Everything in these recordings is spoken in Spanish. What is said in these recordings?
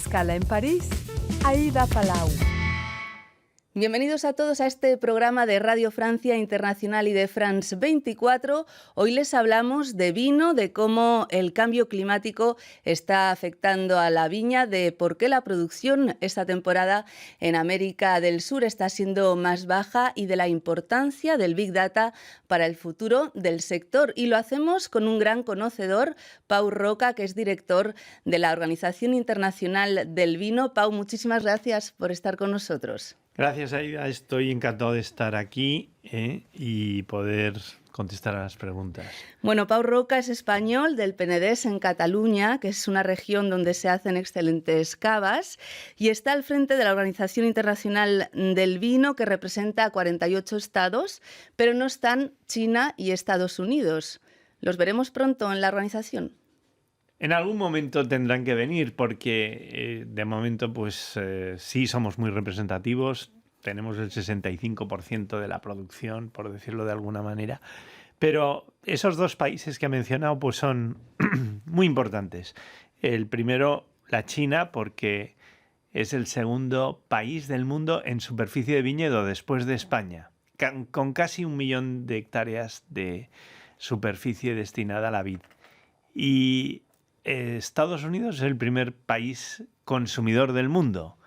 Escala en París, Aida Palau. Bienvenidos a todos a este programa de Radio Francia Internacional y de France 24. Hoy les hablamos de vino, de cómo el cambio climático está afectando a la viña, de por qué la producción esta temporada en América del Sur está siendo más baja y de la importancia del Big Data para el futuro del sector. Y lo hacemos con un gran conocedor, Pau Roca, que es director de la Organización Internacional del Vino. Pau, muchísimas gracias por estar con nosotros. Gracias, Aida. Estoy encantado de estar aquí y poder contestar a las preguntas. Bueno, Pau Roca es español del Penedès en Cataluña, que es una región donde se hacen excelentes cavas, y está al frente de la Organización Internacional del Vino, que representa a 48 estados, pero no están China y Estados Unidos. ¿Los veremos pronto en la organización? En algún momento tendrán que venir porque de momento sí somos muy representativos, tenemos el 65% de la producción, por decirlo de alguna manera, pero esos dos países que ha mencionado pues son muy importantes. El primero, la China, porque es el segundo país del mundo en superficie de viñedo después de España, con casi 1 millón de hectáreas de superficie destinada a la vid. Y Estados Unidos es el primer país consumidor del mundo,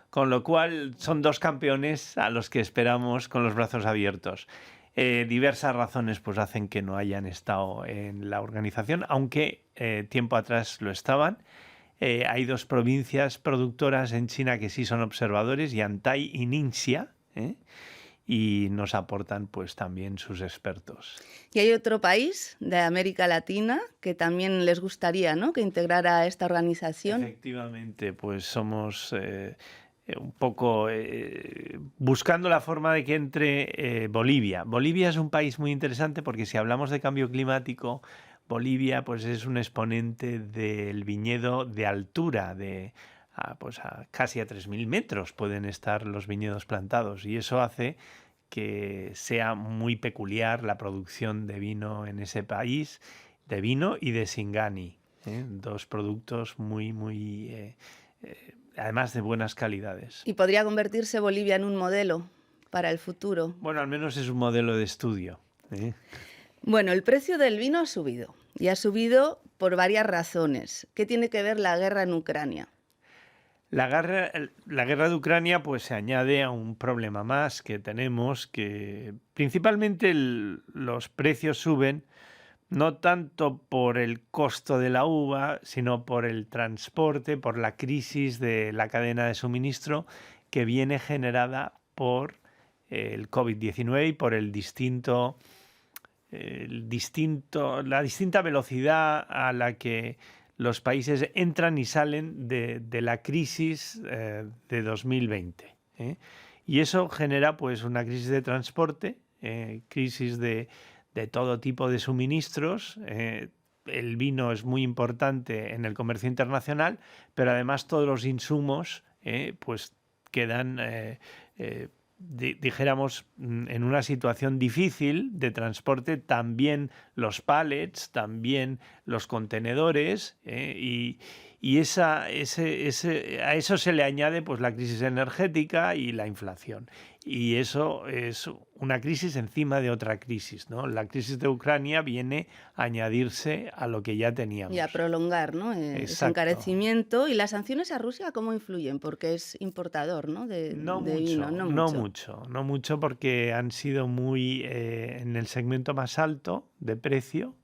con lo cual son dos campeones a los que esperamos con los brazos abiertos. Diversas razones pues hacen que no hayan estado en la organización, aunque tiempo atrás lo estaban. Hay dos provincias productoras en China que sí son observadores, Yantai y Ningxia, y nos aportan pues también sus expertos. Y hay otro país de América Latina que también les gustaría, ¿no?, que integrara a esta organización. Efectivamente, pues somos un poco buscando la forma de que entre Bolivia. Bolivia es un país muy interesante porque si hablamos de cambio climático, Bolivia pues es un exponente del viñedo de altura, a casi a 3.000 metros pueden estar los viñedos plantados, y eso hace que sea muy peculiar la producción de vino en ese país, de vino y de Singani, dos productos muy además de buenas calidades. ¿Y podría convertirse Bolivia en un modelo para el futuro? Bueno, al menos es un modelo de estudio. Bueno, el precio del vino ha subido, y ha subido por varias razones. ¿Qué tiene que ver la guerra en Ucrania? La guerra de Ucrania pues se añade a un problema más que tenemos, que principalmente los precios suben no tanto por el costo de la uva, sino por el transporte, por la crisis de la cadena de suministro que viene generada por el COVID-19 y por la distinta velocidad a la que los países entran y salen de la crisis de 2020. Y eso genera pues una crisis de transporte, crisis de todo tipo de suministros. El vino es muy importante en el comercio internacional, pero además todos los insumos pues quedan dijéramos, en una situación difícil de transporte, también los pallets, también los contenedores, y a eso se le añade pues la crisis energética y la inflación. Y eso es una crisis encima de otra crisis, ¿no? La crisis de Ucrania viene a añadirse a lo que ya teníamos. Y a prolongar, ¿no?, ese encarecimiento. ¿Y las sanciones a Rusia cómo influyen? Porque es importador, ¿no?, de vino. No mucho porque han sido muy en el segmento más alto de precio,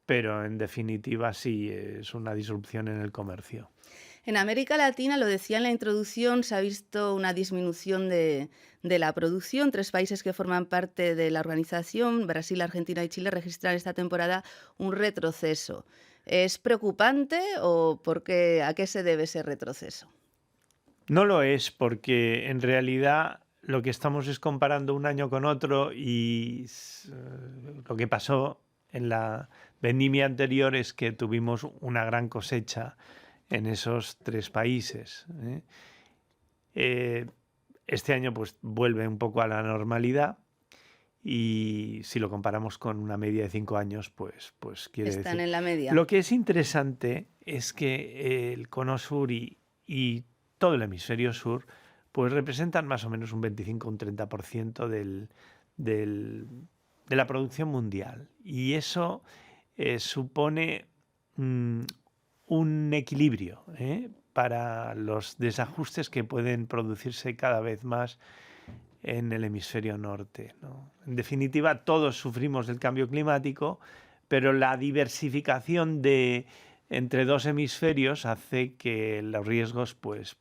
pero en definitiva sí es una disrupción en el comercio. En América Latina, lo decía en la introducción, se ha visto una disminución de la producción. 3 países que forman parte de la organización, Brasil, Argentina y Chile, registran esta temporada un retroceso. ¿Es preocupante o a qué se debe ese retroceso? No lo es, porque en realidad lo que estamos es comparando un año con otro, y lo que pasó en la vendimia anterior es que tuvimos una gran cosecha en esos 3 países. Este año pues vuelve un poco a la normalidad, y si lo comparamos con una media de 5 años, pues quiere Están decir... en la media. Lo que es interesante es que el Cono Sur y y todo el hemisferio sur, pues representan más o menos un 25 o un 30% de la producción mundial. Y eso supone un equilibrio para los desajustes que pueden producirse cada vez más en el hemisferio norte, ¿no? En definitiva, todos sufrimos del cambio climático, pero la diversificación entre dos hemisferios hace que los riesgos pues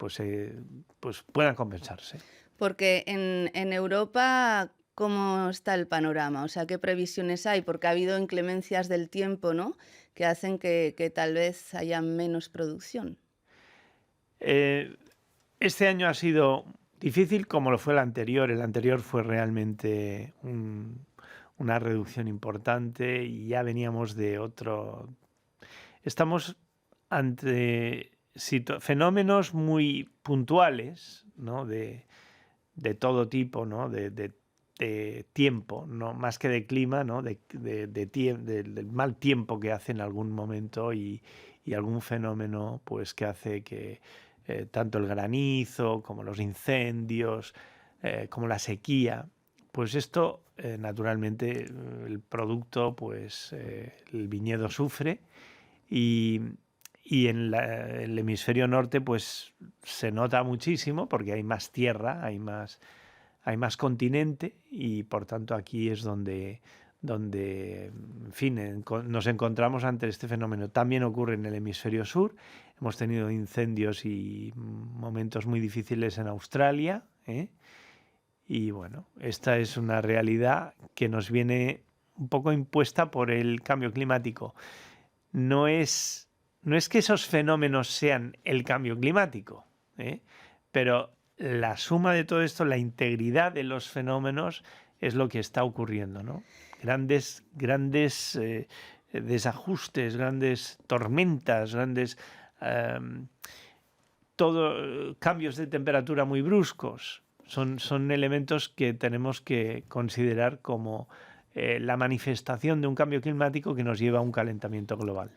puedan compensarse. Porque en Europa, ¿cómo está el panorama? O sea, ¿qué previsiones hay? Porque ha habido inclemencias del tiempo, ¿no?, que hacen que tal vez haya menos producción. Este año ha sido difícil como lo fue el anterior. El anterior fue realmente una reducción importante y ya veníamos de otro. Estamos ante fenómenos muy puntuales, ¿no?, de todo tipo, ¿no?, de tiempo, ¿no?, más que de clima, ¿no?, del mal tiempo que hace en algún momento y algún fenómeno pues que hace que tanto el granizo como los incendios, como la sequía, pues esto naturalmente el producto, pues el viñedo sufre y en el hemisferio norte pues se nota muchísimo porque hay más tierra, hay más continente y por tanto aquí es donde en fin, nos encontramos ante este fenómeno. También ocurre en el hemisferio sur. Hemos tenido incendios y momentos muy difíciles en Australia, y bueno, esta es una realidad que nos viene un poco impuesta por el cambio climático. No es que esos fenómenos sean el cambio climático, pero la suma de todo esto, la integridad de los fenómenos es lo que está ocurriendo, ¿no? Grandes desajustes, grandes tormentas, grandes cambios de temperatura muy bruscos. Son elementos que tenemos que considerar como la manifestación de un cambio climático que nos lleva a un calentamiento global.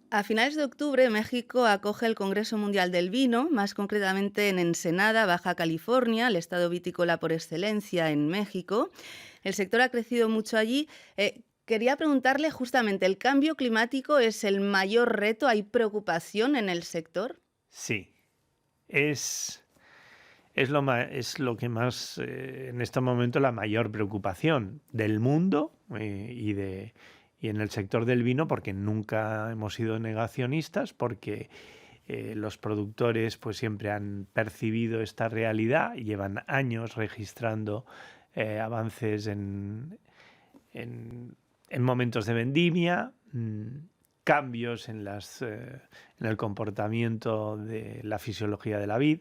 A finales de octubre, México acoge el Congreso Mundial del Vino, más concretamente en Ensenada, Baja California, el estado vitícola por excelencia en México. El sector ha crecido mucho allí. Quería preguntarle justamente, ¿el cambio climático es el mayor reto? ¿Hay preocupación en el sector? Sí, es lo que más, en este momento, la mayor preocupación del mundo y en el sector del vino, porque nunca hemos sido negacionistas, porque los productores pues siempre han percibido esta realidad y llevan años registrando avances en momentos de vendimia, cambios en el comportamiento de la fisiología de la vid.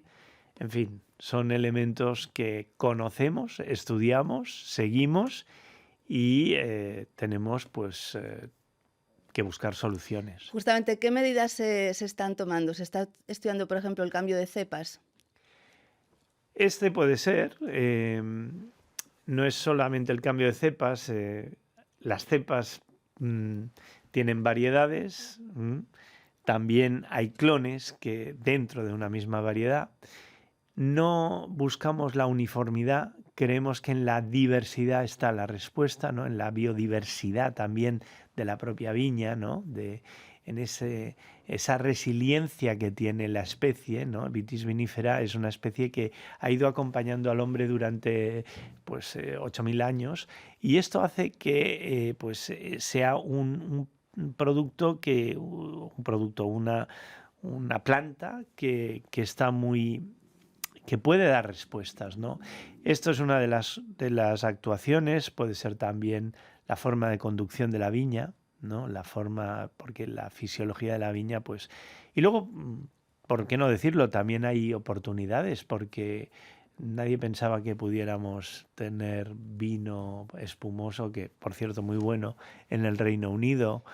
En fin, son elementos que conocemos, estudiamos, seguimos y tenemos pues que buscar soluciones. Justamente, ¿qué medidas se están tomando? ¿Se está estudiando, por ejemplo, el cambio de cepas? Este puede ser. No es solamente el cambio de cepas. Las cepas tienen variedades. También hay clones que dentro de una misma variedad. No buscamos la uniformidad, creemos que en la diversidad está la respuesta, ¿no?, en la biodiversidad también de la propia viña, ¿no?, en esa resiliencia que tiene la especie, ¿no? Vitis vinifera es una especie que ha ido acompañando al hombre durante pues 8.000 años y esto hace que sea un producto una planta que está que puede dar respuestas, ¿no? Esto es una de las actuaciones, puede ser también la forma de conducción de la viña, ¿no? Porque la fisiología de la viña, pues. Y luego, ¿por qué no decirlo? También hay oportunidades, porque nadie pensaba que pudiéramos tener vino espumoso, que por cierto muy bueno, en el Reino Unido,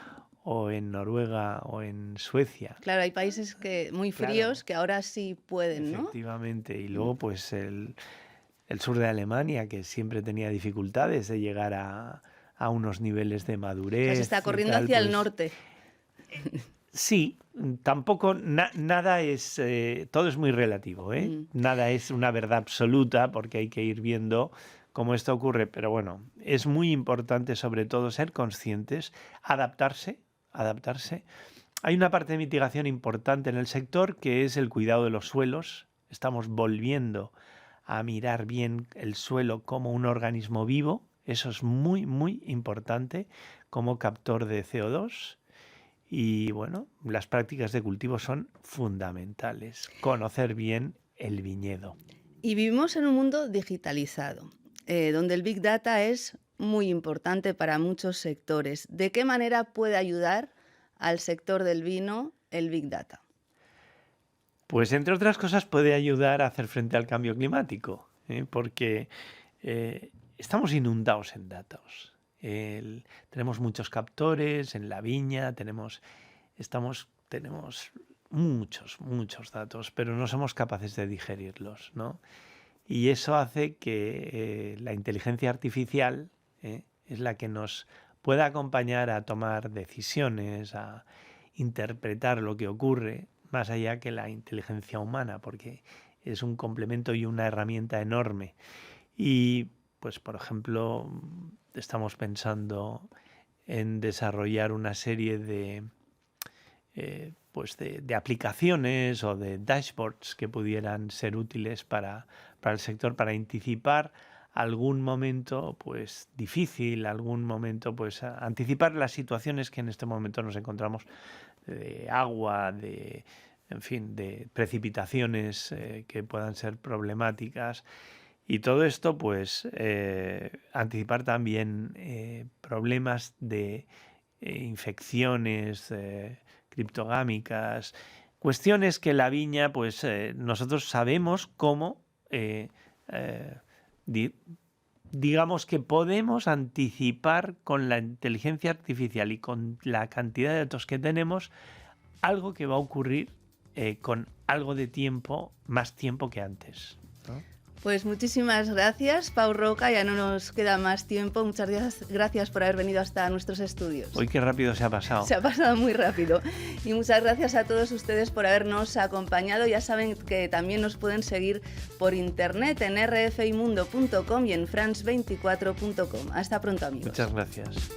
o en Noruega o en Suecia. Claro, hay países muy fríos, claro, que ahora sí pueden, ¿no? Efectivamente, y luego pues el sur de Alemania, que siempre tenía dificultades de llegar a unos niveles de madurez. O sea, se está corriendo hacia el norte. Sí, tampoco nada es, todo es muy relativo, ¿eh? Nada es una verdad absoluta porque hay que ir viendo cómo esto ocurre, pero bueno, es muy importante sobre todo ser conscientes, adaptarse. Hay una parte de mitigación importante en el sector que es el cuidado de los suelos. Estamos volviendo a mirar bien el suelo como un organismo vivo. Eso es muy, muy importante como captor de CO2. Y bueno, las prácticas de cultivo son fundamentales. Conocer bien el viñedo. Y vivimos en un mundo digitalizado, donde el Big Data es muy importante para muchos sectores. ¿De qué manera puede ayudar al sector del vino el Big Data? Pues entre otras cosas puede ayudar a hacer frente al cambio climático, porque estamos inundados en datos. Tenemos muchos captores en la viña, tenemos muchos datos, pero no somos capaces de digerirlos, ¿no? Y eso hace que la inteligencia artificial es la que nos pueda acompañar a tomar decisiones, a interpretar lo que ocurre, más allá que la inteligencia humana, porque es un complemento y una herramienta enorme. Y, pues, por ejemplo, estamos pensando en desarrollar una serie de aplicaciones o de dashboards que pudieran ser útiles para el sector, para anticipar algún momento pues difícil, algún momento pues anticipar las situaciones que en este momento nos encontramos de agua, en fin, de precipitaciones que puedan ser problemáticas. Y todo esto, pues, anticipar también problemas de infecciones criptogámicas, cuestiones que la viña, pues, nosotros sabemos cómo, digamos que podemos anticipar con la inteligencia artificial y con la cantidad de datos que tenemos algo que va a ocurrir con algo de tiempo, más tiempo que antes, ¿no? Pues muchísimas gracias, Pau Roca, ya no nos queda más tiempo. Muchas gracias por haber venido hasta nuestros estudios. Hoy qué rápido se ha pasado. Se ha pasado muy rápido. Y muchas gracias a todos ustedes por habernos acompañado. Ya saben que también nos pueden seguir por internet en rfimundo.com y en france24.com. Hasta pronto, amigos. Muchas gracias.